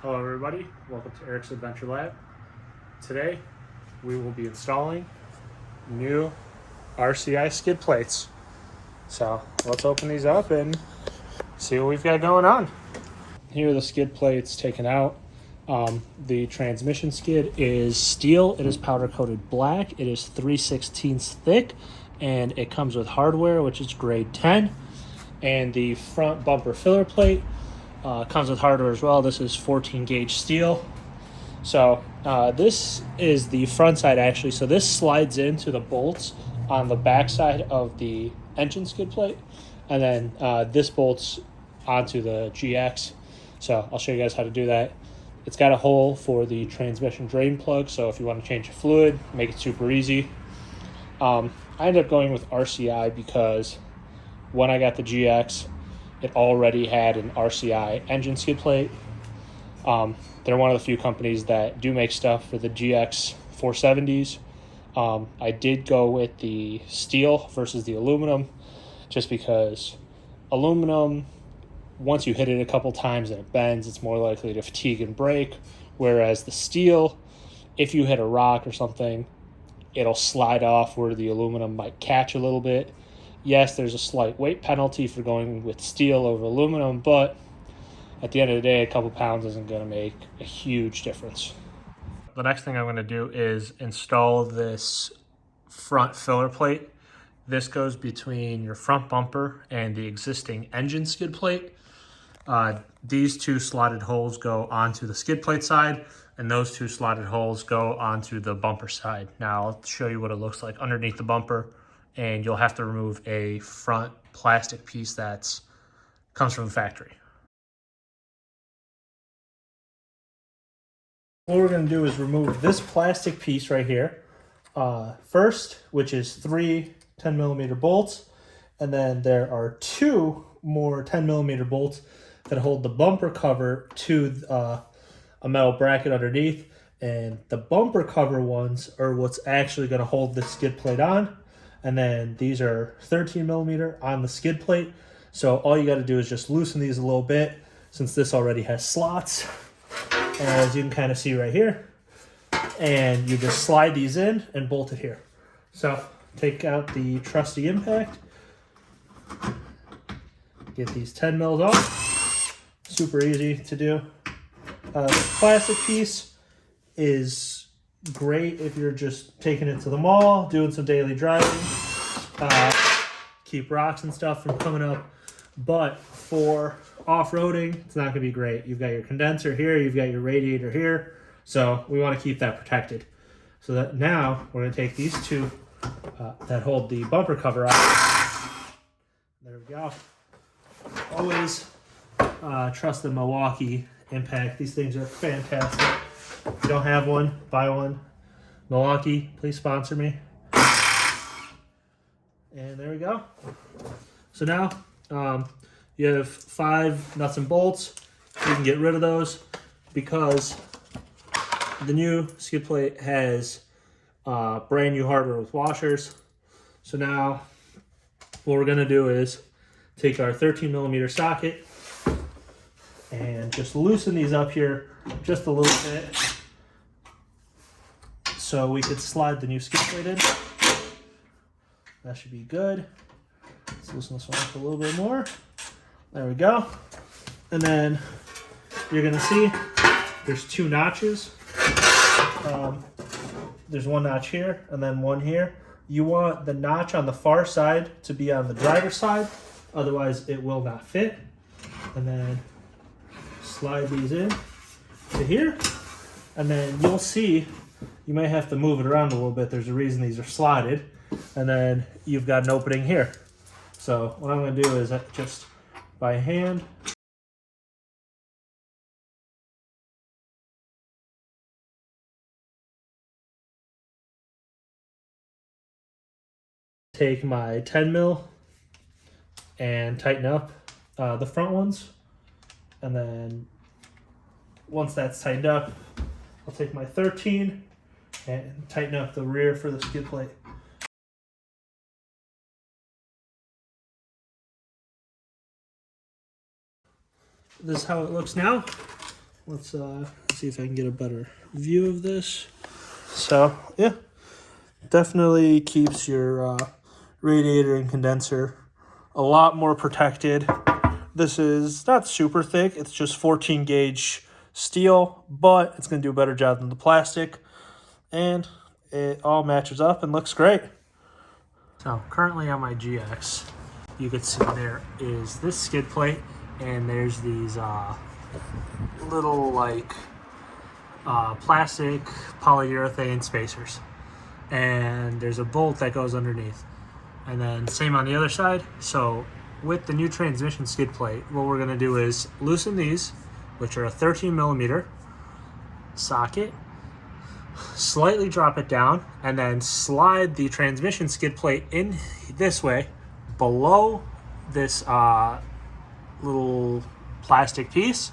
Hello everybody, welcome to Eric's Adventure Lab. Today we will be installing new RCI skid plates. So let's open these up and see what we've got going on. Here are the skid plates taken out. The transmission skid is steel, it is powder coated black, it is 3/16 thick, and it comes with hardware which is grade 10. And the front bumper filler plate comes with hardware as well. This is 14 gauge steel. So this is the front side actually. So this slides into the bolts on the back side of the engine skid plate. And then this bolts onto the GX. So I'll show you guys how to do that. It's got a hole for the transmission drain plug. So if you want to change the fluid, make it super easy. I ended up going with RCI because when I got the GX, it already had an RCI engine skid plate. They're one of the few companies that do make stuff for the GX470s. I did go with the steel versus the aluminum just because aluminum, once you hit it a couple times and it bends, it's more likely to fatigue and break. Whereas the steel, if you hit a rock or something, it'll slide off where the aluminum might catch a little bit. Yes, there's a slight weight penalty for going with steel over aluminum, but at the end of the day, a couple pounds isn't going to make a huge difference. The next thing I'm going to do is install this front filler plate. This goes between your front bumper and the existing engine skid plate. These two slotted holes go onto the skid plate side, and those two slotted holes go onto the bumper side. Now I'll show you what it looks like underneath the bumper, and you'll have to remove a front plastic piece that comes from the factory. What we're going to do is remove this plastic piece right here first, which is 3 10mm bolts, and then there are 2 more 10mm bolts that hold the bumper cover to a metal bracket underneath, and the bumper cover ones are what's actually going to hold the skid plate on. And then these are 13mm on the skid plate. So all you got to do is just loosen these a little bit since this already has slots, as you can kind of see right here. And you just slide these in and bolt it here. So take out the trusty impact. Get these 10 mils off. Super easy to do. The plastic piece is great if you're just taking it to the mall, doing some daily driving, keep rocks and stuff from coming up. But for off-roading, it's not going to be great. You've got your condenser here, you've got your radiator here, so we want to keep that protected. So that now we're going to take these two that hold the bumper cover off. There we go. Always trust the Milwaukee impact. These things are fantastic. If you don't have one, buy one. Milwaukee, please sponsor me. And there we go. So now you have 5 nuts and bolts. You can get rid of those because the new skid plate has brand new hardware with washers. So now what we're going to do is take our 13mm socket and just loosen these up here just a little bit so we could slide the new skid plate in. That should be good. Let's loosen this one up a little bit more. There we go. And then you're going to see there's 2 notches. There's one notch here and then one here. You want the notch on the far side to be on the driver's side, otherwise it will not fit. And then slide these in to here, and then you'll see you may have to move it around a little bit. There's a reason these are slotted. And then you've got an opening here. So what I'm going to do is just by hand take my 10 mil and tighten up the front ones. And then once that's tightened up, I'll take my 13 and tighten up the rear for the skid plate. This is how it looks now. let's see if I can get a better view of this. So yeah, definitely keeps your radiator and condenser a lot more protected. This is not super thick. It's just 14 gauge steel, but it's going to do a better job than the plastic. And it all matches up and looks great. So currently on my GX, you can see there is this skid plate, and there's these little like plastic polyurethane spacers. And there's a bolt that goes underneath. And then same on the other side. So with the new transmission skid plate, what we're gonna do is loosen these, which are a 13 millimeter socket, slightly drop it down, and then slide the transmission skid plate in this way below this little plastic piece,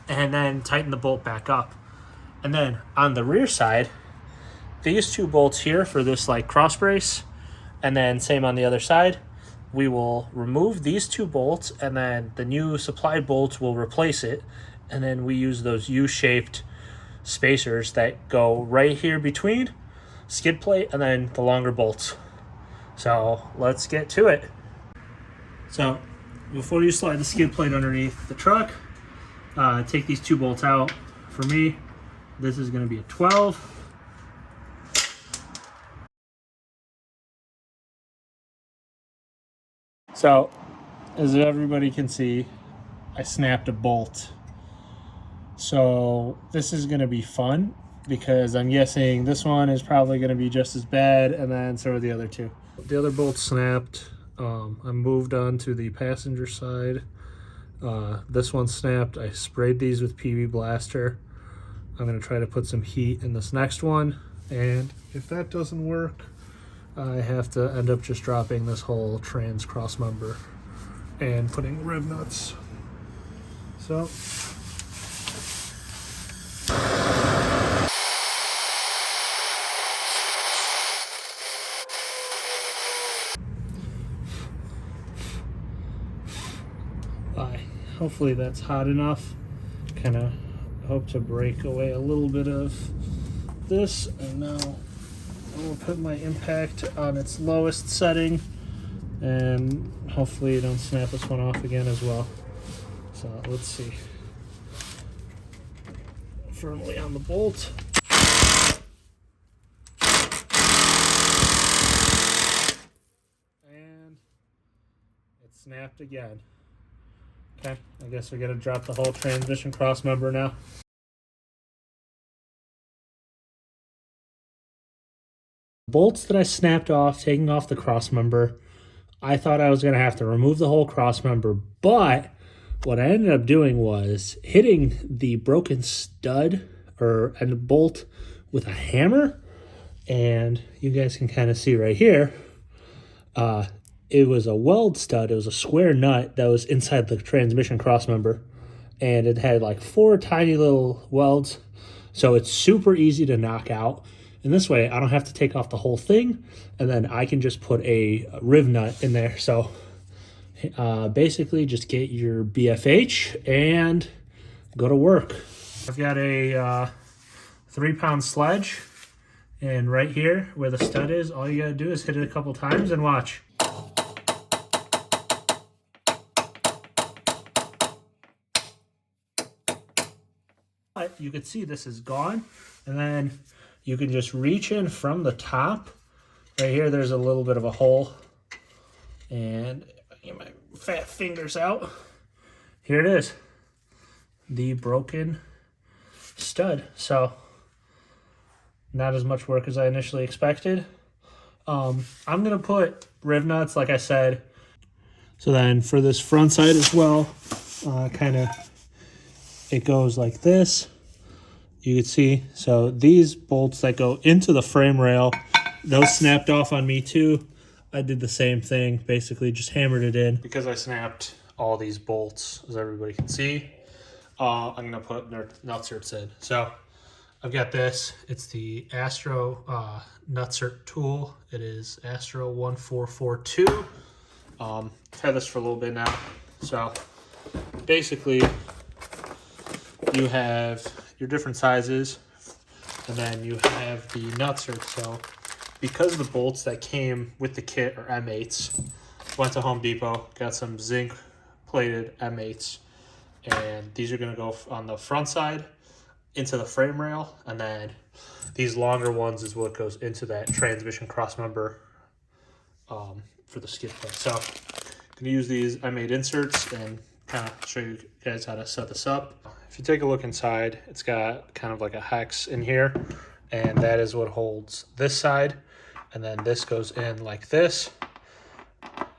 and then tighten the bolt back up. And then on the rear side, these two bolts here for this like cross brace, and then same on the other side, we will remove these two bolts, and then the new supplied bolts will replace it. And then we use those U-shaped spacers that go right here between skid plate and then the longer bolts. So let's get to it. So before you slide the skid plate underneath the truck, take these two bolts out. For me, this is going to be a 12. So, as everybody can see, I snapped a bolt. So this is going to be fun because I'm guessing this one is probably going to be just as bad, and then so are the other two. The other bolt snapped. I moved on to the passenger side. This one snapped. I sprayed these with PB Blaster. I'm going to try to put some heat in this next one, and if that doesn't work, I have to end up just dropping this whole trans cross member and putting rib nuts. So hopefully that's hot enough. Kind of hope to break away a little bit of this, and now I'm gonna put my impact on its lowest setting, and hopefully you don't snap this one off again as well. So let's see. Firmly on the bolt. And it snapped again. Okay, I guess we're gonna drop the whole transmission cross member now. Bolts that I snapped off, taking off the cross member, I thought I was going to have to remove the whole cross member, but what I ended up doing was hitting the broken stud and bolt with a hammer, and you guys can kind of see right here, it was a weld stud. It was a square nut that was inside the transmission cross member, and it had like 4 tiny little welds, so it's super easy to knock out. And this way, I don't have to take off the whole thing, and then I can just put a riv nut in there. So basically, just get your BFH and go to work. I've got a 3-pound sledge, and right here where the stud is, all you gotta do is hit it a couple times and watch. But you can see this is gone, and then you can just reach in from the top. Right here, there's a little bit of a hole. And get my fat fingers out. Here it is. The broken stud. So, not as much work as I initially expected. I'm going to put riv nuts, like I said. So then for this front side as well, it goes like this. You can see, so these bolts that go into the frame rail, those snapped off on me too. I did the same thing, basically just hammered it in. Because I snapped all these bolts, as everybody can see, I'm gonna put nutsert in. So I've got this, it's the Astro nutsert tool. It is Astro 1442. I've had this for a little bit now. So basically, you have your different sizes, and then you have the nutsert. So because the bolts that came with the kit are M8s, went to Home Depot, got some zinc plated M8s, and these are going to go on the front side into the frame rail, and then these longer ones is what goes into that transmission crossmember for the skid plate. So I'm going to use these M8 inserts and kind of show you guys how to set this up. If you take a look inside, it's got kind of like a hex in here, and that is what holds this side, and then this goes in like this.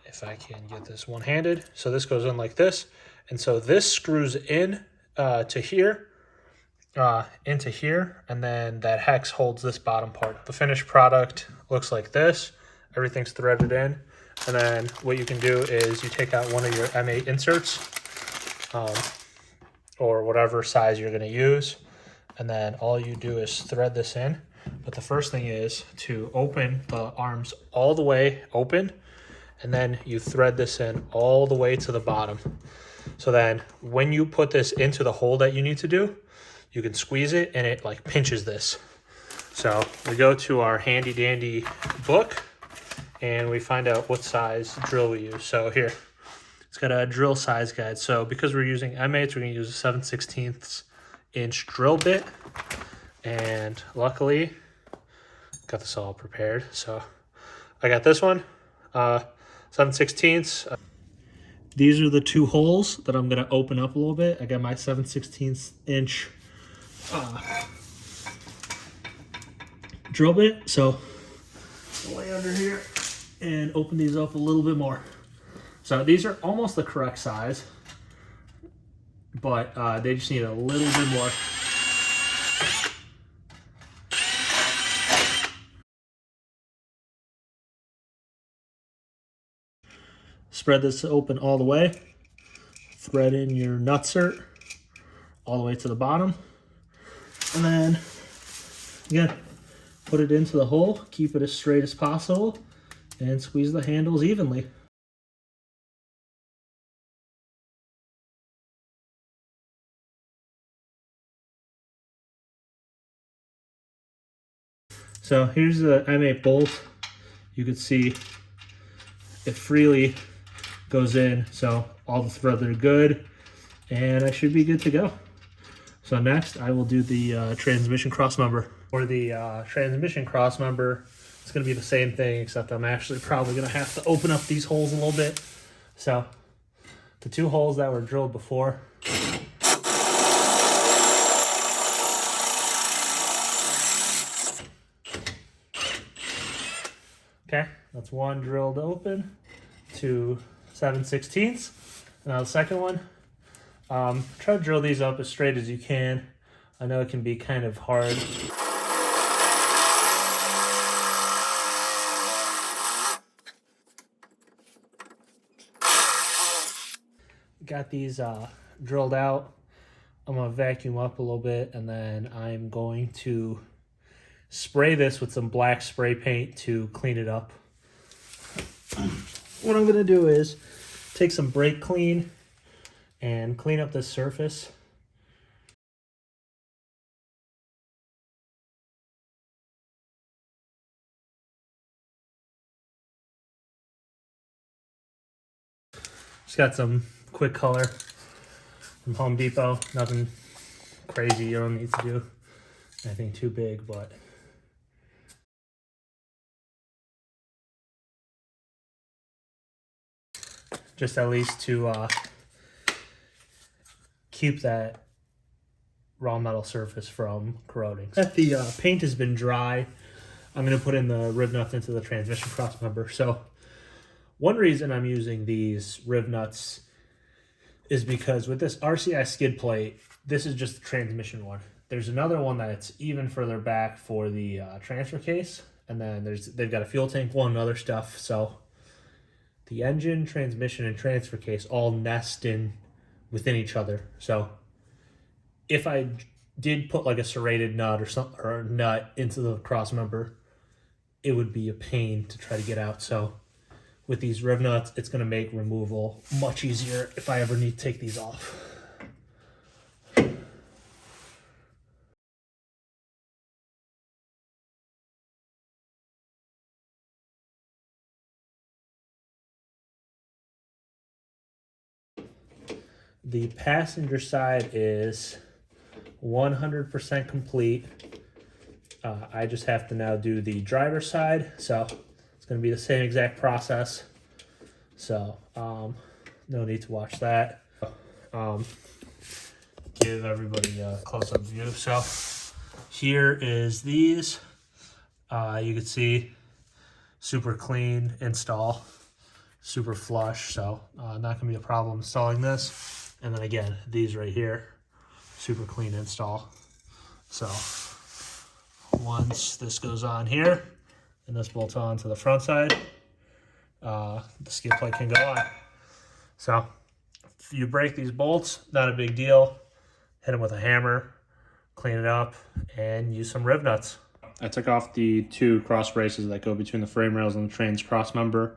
If I can get this one-handed. So this goes in like this, and so this screws in to here, into here, and then that hex holds this bottom part. The finished product looks like this. Everything's threaded in, and then what you can do is you take out one of your M8 inserts, or whatever size you're going to use, and then all you do is thread this in. But the first thing is to open the arms all the way open, and then you thread this in all the way to the bottom. So then when you put this into the hole that you need to do, you can squeeze it and it like pinches this. So we go to our handy dandy book and we find out what size drill we use. So here, it's got a drill size guide. So because we're using M8s, we're gonna use a 7/16 inch drill bit. And luckily, got this all prepared. So I got this one, 7/16. These are the two holes that I'm gonna open up a little bit. I got my 7/16 inch drill bit. So I'll lay under here and open these up a little bit more. So these are almost the correct size, but they just need a little bit more. Spread this open all the way. Thread in your nutsert all the way to the bottom. And then, again, put it into the hole. Keep it as straight as possible. And squeeze the handles evenly. So here's the M8 bolt. You can see it freely goes in, so all the threads are good, and I should be good to go. So next I will do the transmission crossmember. For the transmission crossmember, it's going to be the same thing, except I'm actually probably going to have to open up these holes a little bit. So the two holes that were drilled before, okay, that's one drilled open to 7/16. Now the second one, try to drill these up as straight as you can. I know it can be kind of hard. Got these drilled out. I'm gonna vacuum up a little bit, and then I'm going to spray this with some black spray paint to clean it up. What I'm gonna do is take some brake clean and clean up this surface. Just got some quick color from Home Depot. Nothing crazy, you don't need to do anything too big, but just at least to keep that raw metal surface from corroding. That the paint has been dry, I'm going to put in the rib nuts into the transmission crossmember. So one reason I'm using these rib nuts is because with this RCI skid plate, this is just the transmission one. There's another one that's even further back for the transfer case, and then they've got a fuel tank one and other stuff. So the engine, transmission, and transfer case all nest in within each other. So if I did put like a serrated nut or something, or a nut into the crossmember, it would be a pain to try to get out. So with these rib nuts, it's going to make removal much easier if I ever need to take these off. the passenger side is 100% complete. I just have to now do the driver's side, so it's going to be the same exact process. So no need to watch that. Give everybody a close-up view. So here is these. You can see super clean install, super flush, so not going to be a problem installing this. And then again, these right here, super clean install. So once this goes on here and this bolts on to the front side, the skid plate can go on. So if you break these bolts, not a big deal. Hit them with a hammer, clean it up, and use some rib nuts. I took off the 2 cross braces that go between the frame rails and the train's cross member.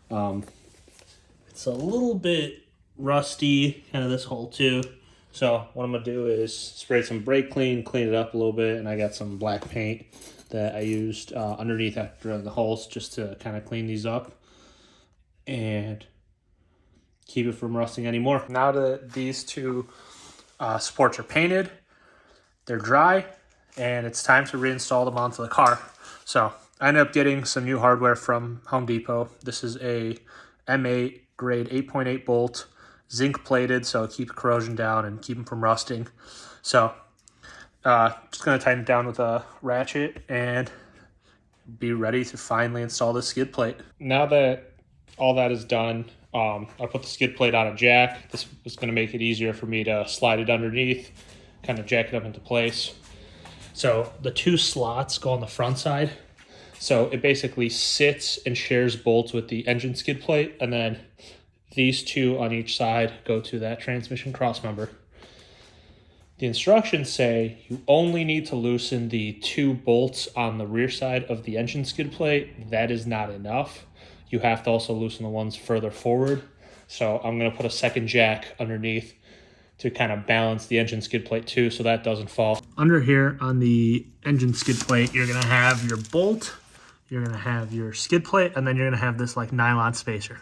It's a little bit rusty, kind of this hole too. So what I'm gonna do is spray some brake clean it up a little bit, and I got some black paint that I used underneath after the holes just to kind of clean these up and keep it from rusting anymore. Now that these 2 supports are painted, they're dry, and it's time to reinstall them onto the car. So I ended up getting some new hardware from Home Depot. This is a M8 grade 8.8 bolt, zinc plated, so it keeps corrosion down and keep them from rusting. So just gonna tighten it down with a ratchet and be ready to finally install this skid plate. Now that all that is done, I put the skid plate on a jack. This is gonna make it easier for me to slide it underneath, kind of jack it up into place. So the 2 slots go on the front side. So it basically sits and shares bolts with the engine skid plate, and then these 2 on each side go to that transmission cross member. The instructions say you only need to loosen the 2 bolts on the rear side of the engine skid plate. That is not enough. You have to also loosen the ones further forward. So I'm gonna put a second jack underneath to kind of balance the engine skid plate too, so that doesn't fall. Under here on the engine skid plate, you're gonna have your bolt, you're gonna have your skid plate, and then you're gonna have this like nylon spacer.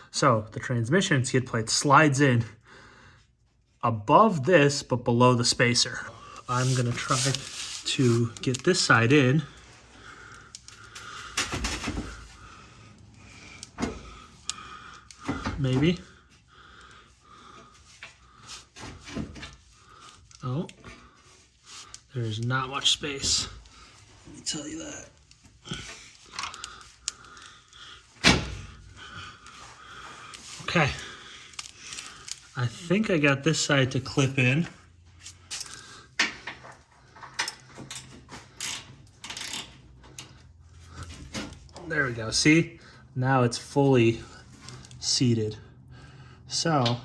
So the transmission skid plate slides in above this, but below the spacer. I'm gonna try to get this side in. Maybe. Oh, there's not much space. Let me tell you that. Okay. I think I got this side to clip in. There we go. See? Now it's fully seated. So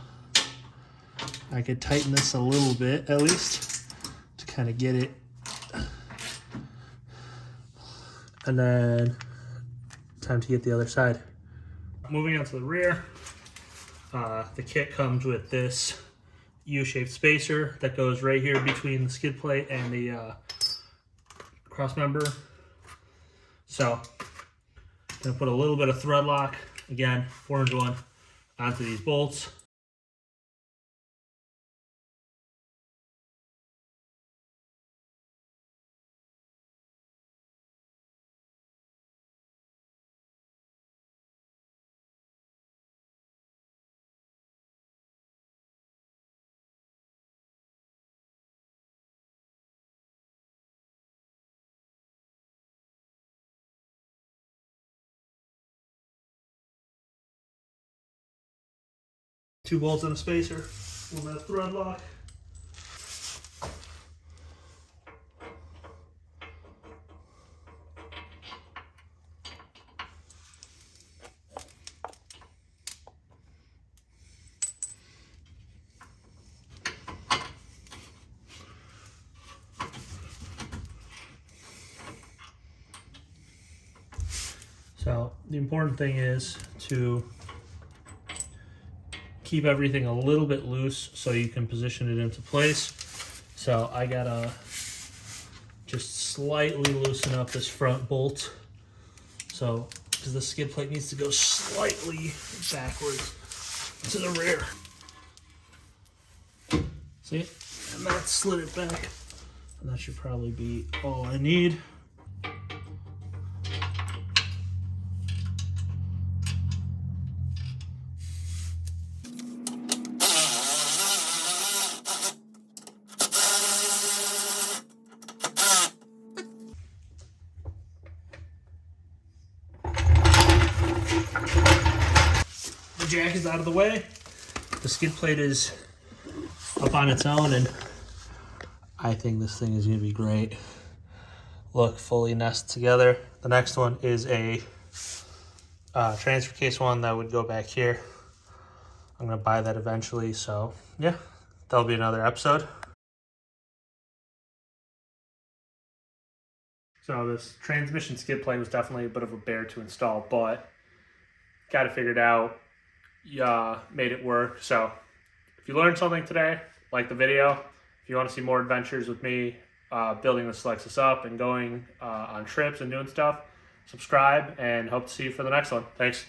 I could tighten this a little bit at least to kind of get it. And then time to get the other side. Moving on to the rear, the kit comes with this U-shaped spacer that goes right here between the skid plate and the cross member. So I'm gonna put a little bit of thread lock, again, 4-inch one, onto these bolts. Two bolts and a spacer, a little bit of thread lock. So the important thing is to keep everything a little bit loose so you can position it into place. So I gotta just slightly loosen up this front bolt. So, because the skid plate needs to go slightly backwards to the rear. See, and that slid it back. And that should probably be all I need. The jack is out of the way. The skid plate is up on its own, and I think this thing is going to be great. Look, fully nested together. The next one is a transfer case one that would go back here. I'm going to buy that eventually, so yeah, that'll be another episode. So this transmission skid plate was definitely a bit of a bear to install, but got it figured out. Made it work. So if you learned something today, like the video. If you want to see more adventures with me building this Lexus up and going on trips and doing stuff, subscribe, and hope to see you for the next one. Thanks.